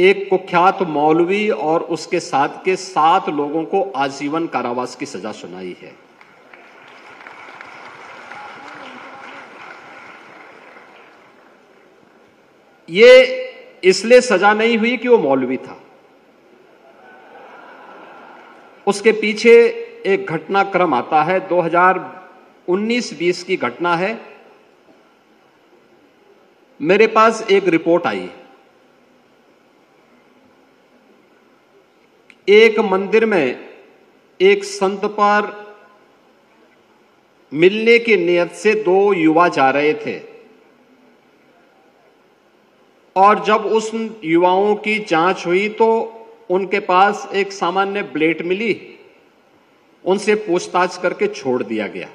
एक कुख्यात मौलवी और उसके साथ के 7 लोगों को आजीवन कारावास की सजा सुनाई है। ये इसलिए सजा नहीं हुई कि वो मौलवी था। उसके पीछे एक घटनाक्रम आता है, 2019-20 की घटना है। मेरे पास एक रिपोर्ट आई, एक मंदिर में एक संत पर मिलने की नियत से 2 युवा जा रहे थे और जब उस युवाओं की जांच हुई तो उनके पास एक सामान्य ब्लेड मिली, उनसे पूछताछ करके छोड़ दिया गया।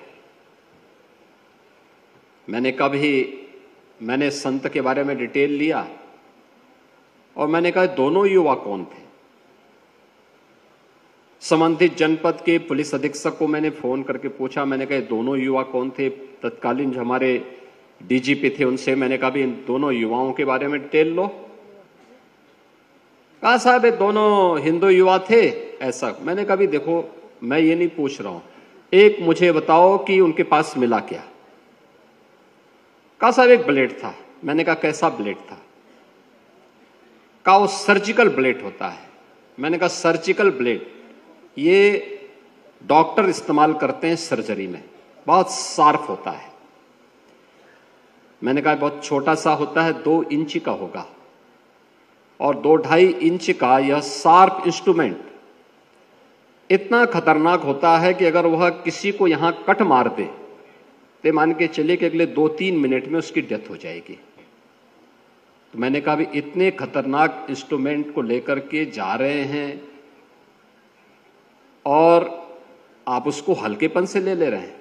मैंने संत के बारे में डिटेल लिया और मैंने कहा दोनों युवा कौन थे। संबंधित जनपद के पुलिस अधीक्षक को मैंने फोन करके पूछा, मैंने कहा दोनों युवा कौन थे। तत्कालीन जो हमारे डीजीपी थे उनसे मैंने कहा भी इन दोनों युवाओं के बारे में डिटेल लो। कहा साहब ये दोनों हिंदू युवा थे ऐसा। मैंने कहा भी देखो मैं ये नहीं पूछ रहा हूं, एक मुझे बताओ कि उनके पास मिला क्या। कहा साहब एक ब्लेड था। मैंने कहा कैसा ब्लेड था। कहा वो सर्जिकल ब्लेड होता है। मैंने कहा सर्जिकल ब्लेड ये डॉक्टर इस्तेमाल करते हैं सर्जरी में, बहुत शार्प होता है। मैंने कहा बहुत छोटा सा होता है, 2 इंच का होगा और 2-2.5 इंच का यह शार्प इंस्ट्रूमेंट इतना खतरनाक होता है कि अगर वह किसी को यहां कट मार दे तो मान के चले कि अगले 2-3 मिनट में उसकी डेथ हो जाएगी। तो मैंने कहा भी इतने खतरनाक इंस्ट्रूमेंट को लेकर के जा रहे हैं और आप उसको हल्केपन से ले रहे हैं।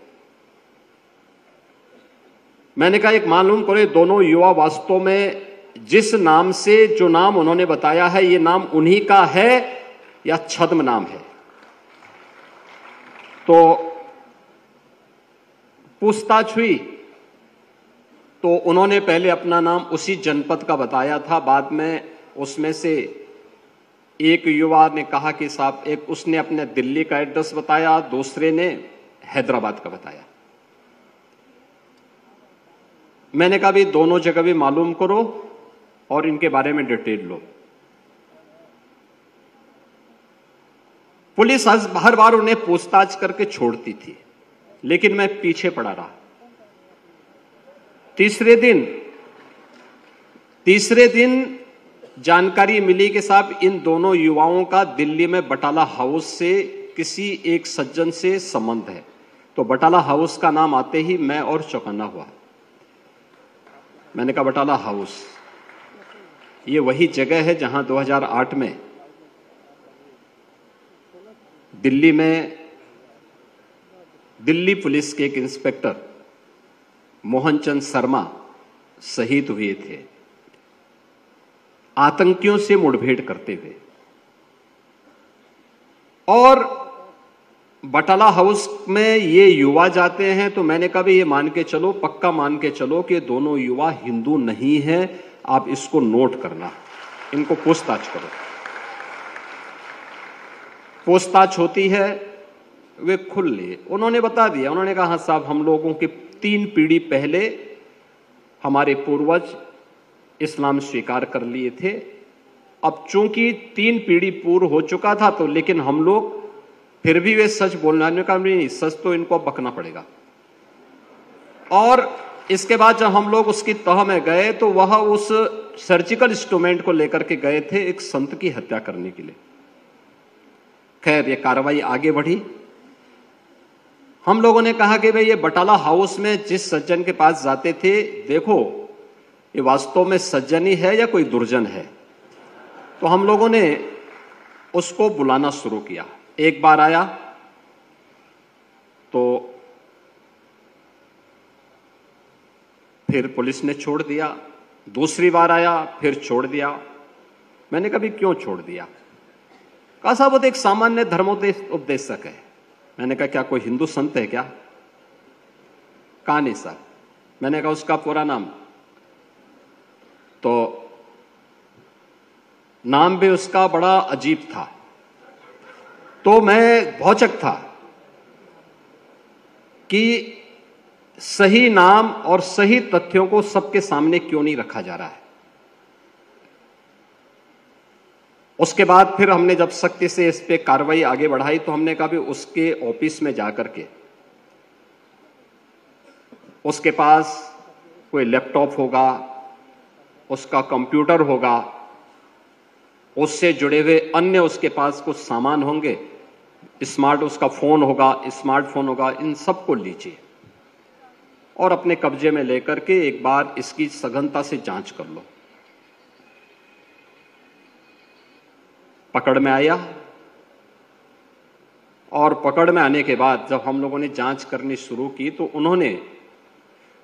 मैंने कहा एक मालूम करो दोनों युवा वास्तव में जिस नाम से जो नाम उन्होंने बताया है ये नाम उन्हीं का है या छद्म नाम है। तो पूछताछ हुई तो उन्होंने पहले अपना नाम उसी जनपद का बताया था, बाद में उसमें से एक युवा ने कहा कि साहब एक उसने अपने दिल्ली का एड्रेस बताया, दूसरे ने हैदराबाद का बताया। मैंने कहा भी दोनों जगह भी मालूम करो और इनके बारे में डिटेल लो। पुलिस हर बार उन्हें पूछताछ करके छोड़ती थी लेकिन मैं पीछे पड़ा रहा। तीसरे दिन जानकारी मिली कि साहब इन दोनों युवाओं का दिल्ली में बटाला हाउस से किसी एक सज्जन से संबंध है। तो बटाला हाउस का नाम आते ही मैं और चौकन्ना हुआ। मैंने कहा बटाला हाउस ये वही जगह है जहां 2008 में दिल्ली पुलिस के एक इंस्पेक्टर मोहनचंद शर्मा शहीद हुए थे आतंकियों से मुठभेड़ करते हुए। और बटाला हाउस में ये युवा जाते हैं तो मैंने कहा भी ये मान के चलो, पक्का मान के चलो कि दोनों युवा हिंदू नहीं हैं, आप इसको नोट करना, इनको पूछताछ करो। पूछताछ होती है, वे खुल लिए, उन्होंने बता दिया। उन्होंने कहा हाँ साहब हम लोगों के 3 पीढ़ी पहले हमारे पूर्वज इस्लाम स्वीकार कर लिए थे। अब चूंकि 3 पीढ़ी पूर्व हो चुका था तो लेकिन हम लोग फिर भी वे सच बोलने का नहीं, सच तो इनको बकना पड़ेगा। और इसके बाद जब हम लोग उसकी तह में गए तो वह उस सर्जिकल इंस्ट्रूमेंट को लेकर के गए थे एक संत की हत्या करने के लिए। खैर ये कार्रवाई आगे बढ़ी। हम लोगों ने कहा कि भाई ये बटाला हाउस में जिस सज्जन के पास जाते थे, देखो ये वास्तव में सज्जन ही है या कोई दुर्जन है। तो हम लोगों ने उसको बुलाना शुरू किया। एक बार आया तो फिर पुलिस ने छोड़ दिया, दूसरी बार आया फिर छोड़ दिया। मैंने कभी क्यों छोड़ दिया? कहा साहब वो तो एक सामान्य धर्मोपदेशक है। मैंने कहा क्या कोई हिंदू संत है क्या? कहा नहीं साहब। मैंने कहा उसका पूरा नाम? तो नाम भी उसका बड़ा अजीब था। तो मैं भौचक था कि सही नाम और सही तथ्यों को सबके सामने क्यों नहीं रखा जा रहा है। उसके बाद फिर हमने जब सख्ती से इस पे कार्रवाई आगे बढ़ाई तो हमने कहा भी उसके ऑफिस में जाकर के उसके पास कोई लैपटॉप होगा, उसका कंप्यूटर होगा, उससे जुड़े हुए अन्य उसके पास कुछ सामान होंगे, उसका फोन होगा, स्मार्टफोन होगा, इन सबको लीजिए और अपने कब्जे में लेकर के एक बार इसकी सघनता से जांच कर लो। पकड़ में आया और पकड़ में आने के बाद जब हम लोगों ने जांच करनी शुरू की तो उन्होंने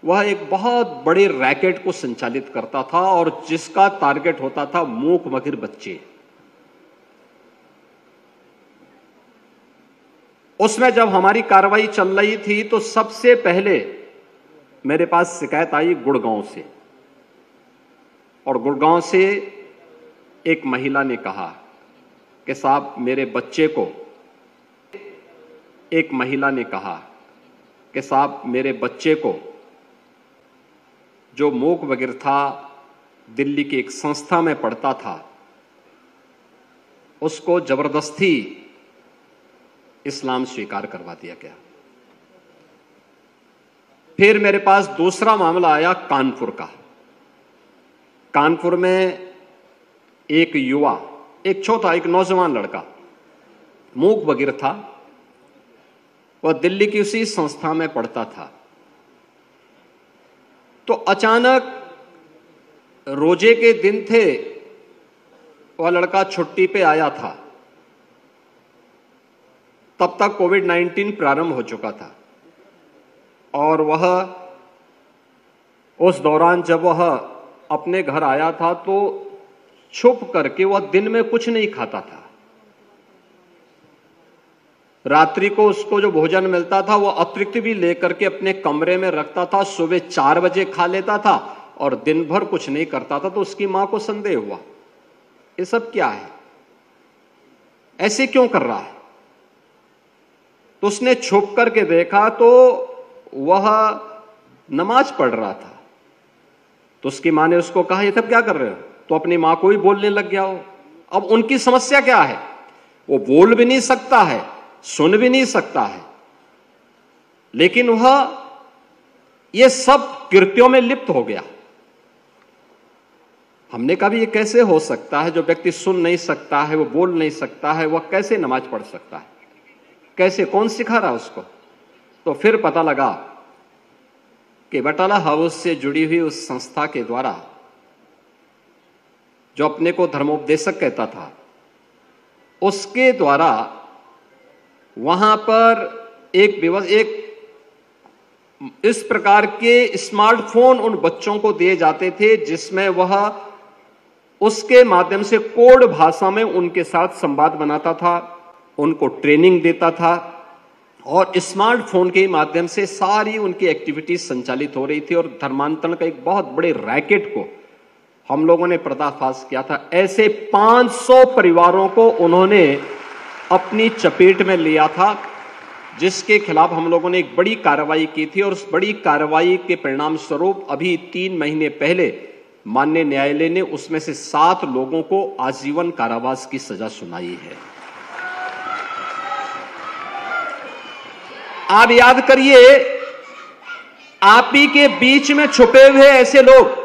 वह एक बहुत बड़े रैकेट को संचालित करता था और जिसका टारगेट होता था मूक बधिर बच्चे। उसमें जब हमारी कार्रवाई चल रही थी तो सबसे पहले मेरे पास शिकायत आई गुड़गांव से, और गुड़गांव से एक महिला ने कहा कि साहब मेरे बच्चे को, एक महिला ने कहा कि साहब मेरे बच्चे को जो मूक बधिर था, दिल्ली की एक संस्था में पढ़ता था, उसको जबरदस्ती इस्लाम स्वीकार करवा दिया गया। फिर मेरे पास दूसरा मामला आया कानपुर का। कानपुर में एक युवा, एक छोटा, एक नौजवान लड़का मूक बधिर था, वह दिल्ली की उसी संस्था में पढ़ता था। तो अचानक रोजे के दिन थे, वह लड़का छुट्टी पे आया था, तब तक कोविड-19 प्रारंभ हो चुका था और वह उस दौरान जब वह अपने घर आया था तो छुप करके वह दिन में कुछ नहीं खाता था। रात्रि को उसको जो भोजन मिलता था वह अतिरिक्त भी लेकर के अपने कमरे में रखता था। सुबह 4 बजे खा लेता था और दिन भर कुछ नहीं करता था। तो उसकी मां को संदेह हुआ, ये सब क्या है, ऐसे क्यों कर रहा है। तो उसने छुप करके देखा तो वह नमाज पढ़ रहा था। तो उसकी मां ने उसको कहा, ये सब क्या कर रहे हो। तो अपनी मां को ही बोलने लग गया हो। अब उनकी समस्या क्या है, वो बोल भी नहीं सकता है, सुन भी नहीं सकता है, लेकिन वह ये सब कृत्यों में लिप्त हो गया। हमने कहा भी ये कैसे हो सकता है, जो व्यक्ति सुन नहीं सकता है, वो बोल नहीं सकता है, वह कैसे नमाज पढ़ सकता है, कैसे, कौन सिखा रहा उसको। तो फिर पता लगा कि बटाला हाउस से जुड़ी हुई उस संस्था के द्वारा, जो अपने को धर्मोपदेशक कहता था, उसके द्वारा वहां पर एक इस प्रकार के स्मार्टफोन उन बच्चों को दिए जाते थे जिसमें वह उसके माध्यम से कोड भाषा में उनके साथ संवाद बनाता था, उनको ट्रेनिंग देता था और स्मार्टफोन के माध्यम से सारी उनकी एक्टिविटीज संचालित हो रही थी। और धर्मांतरण का एक बहुत बड़े रैकेट को हम लोगों ने पर्दाफाश किया था। ऐसे 500 परिवारों को उन्होंने अपनी चपेट में लिया था, जिसके खिलाफ हम लोगों ने एक बड़ी कार्रवाई की थी। और उस बड़ी कार्रवाई के परिणाम स्वरूप अभी 3 महीने पहले माननीय न्यायालय ने उसमें से 7 लोगों को आजीवन कारावास की सजा सुनाई है। आप याद करिए, आप ही के बीच में छुपे हुए ऐसे लोग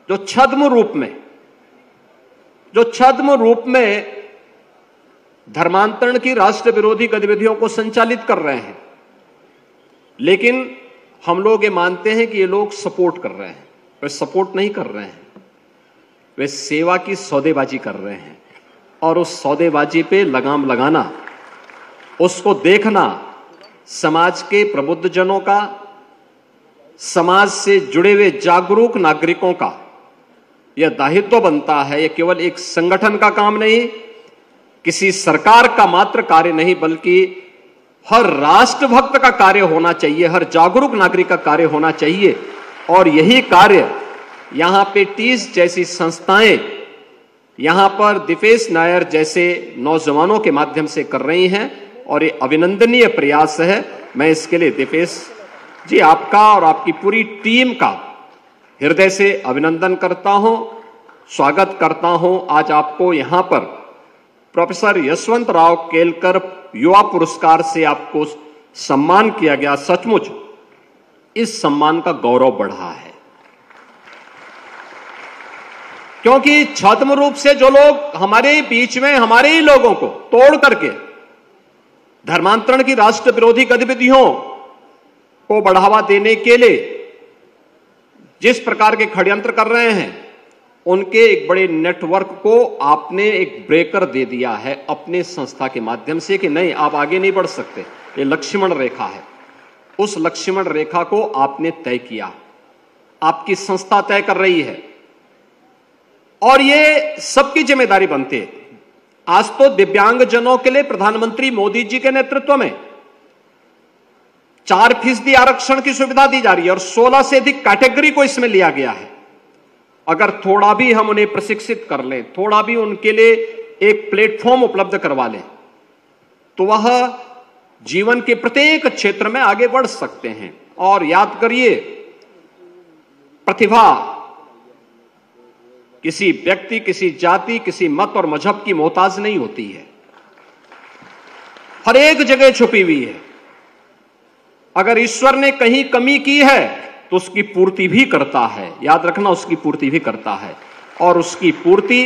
जो छद्म रूप में धर्मांतरण की राष्ट्र विरोधी गतिविधियों को संचालित कर रहे हैं, लेकिन हम लोग ये मानते हैं कि ये लोग सपोर्ट कर रहे हैं। वे सपोर्ट नहीं कर रहे हैं, वे सेवा की सौदेबाजी कर रहे हैं। और उस सौदेबाजी पे लगाम लगाना, उसको देखना समाज के प्रबुद्ध जनों का, समाज से जुड़े हुए जागरूक नागरिकों का यह दायित्व बनता है। यह केवल एक संगठन का काम नहीं, किसी सरकार का मात्र कार्य नहीं, बल्कि हर राष्ट्रभक्त का कार्य होना चाहिए, हर जागरूक नागरिक का कार्य होना चाहिए। और यही कार्य यहां पे टीस जैसी संस्थाएं यहां पर दिपेश नायर जैसे नौजवानों के माध्यम से कर रही हैं और ये अभिनंदनीय प्रयास है। मैं इसके लिए दिपेश जी आपका और आपकी पूरी टीम का हृदय से अभिनंदन करता हूं, स्वागत करता हूं। आज आपको यहां पर प्रोफेसर यशवंतराव केलकर युवा पुरस्कार से आपको सम्मान किया गया। सचमुच इस सम्मान का गौरव बढ़ा है, क्योंकि छद्म रूप से जो लोग हमारे बीच में हमारे ही लोगों को तोड़ करके धर्मांतरण की राष्ट्र विरोधी गतिविधियों को बढ़ावा देने के लिए जिस प्रकार के षड्यंत्र कर रहे हैं, उनके एक बड़े नेटवर्क को आपने एक ब्रेकर दे दिया है अपने संस्था के माध्यम से कि नहीं, आप आगे नहीं बढ़ सकते, ये लक्ष्मण रेखा है। उस लक्ष्मण रेखा को आपने तय किया, आपकी संस्था तय कर रही है और ये सबकी जिम्मेदारी बनती है। आज तो दिव्यांगजनों के लिए प्रधानमंत्री मोदी जी के नेतृत्व में 4% आरक्षण की सुविधा दी जा रही है और 16 से अधिक कैटेगरी को इसमें लिया गया है। अगर थोड़ा भी हम उन्हें प्रशिक्षित कर लें, थोड़ा भी उनके लिए एक प्लेटफॉर्म उपलब्ध करवा लें, तो वह जीवन के प्रत्येक क्षेत्र में आगे बढ़ सकते हैं। और याद करिए, प्रतिभा किसी व्यक्ति, किसी जाति, किसी मत और मजहब की मोहताज नहीं होती है, हर एक जगह छुपी हुई है। अगर ईश्वर ने कहीं कमी की है तो उसकी पूर्ति भी करता है, याद रखना, उसकी पूर्ति भी करता है। और उसकी पूर्ति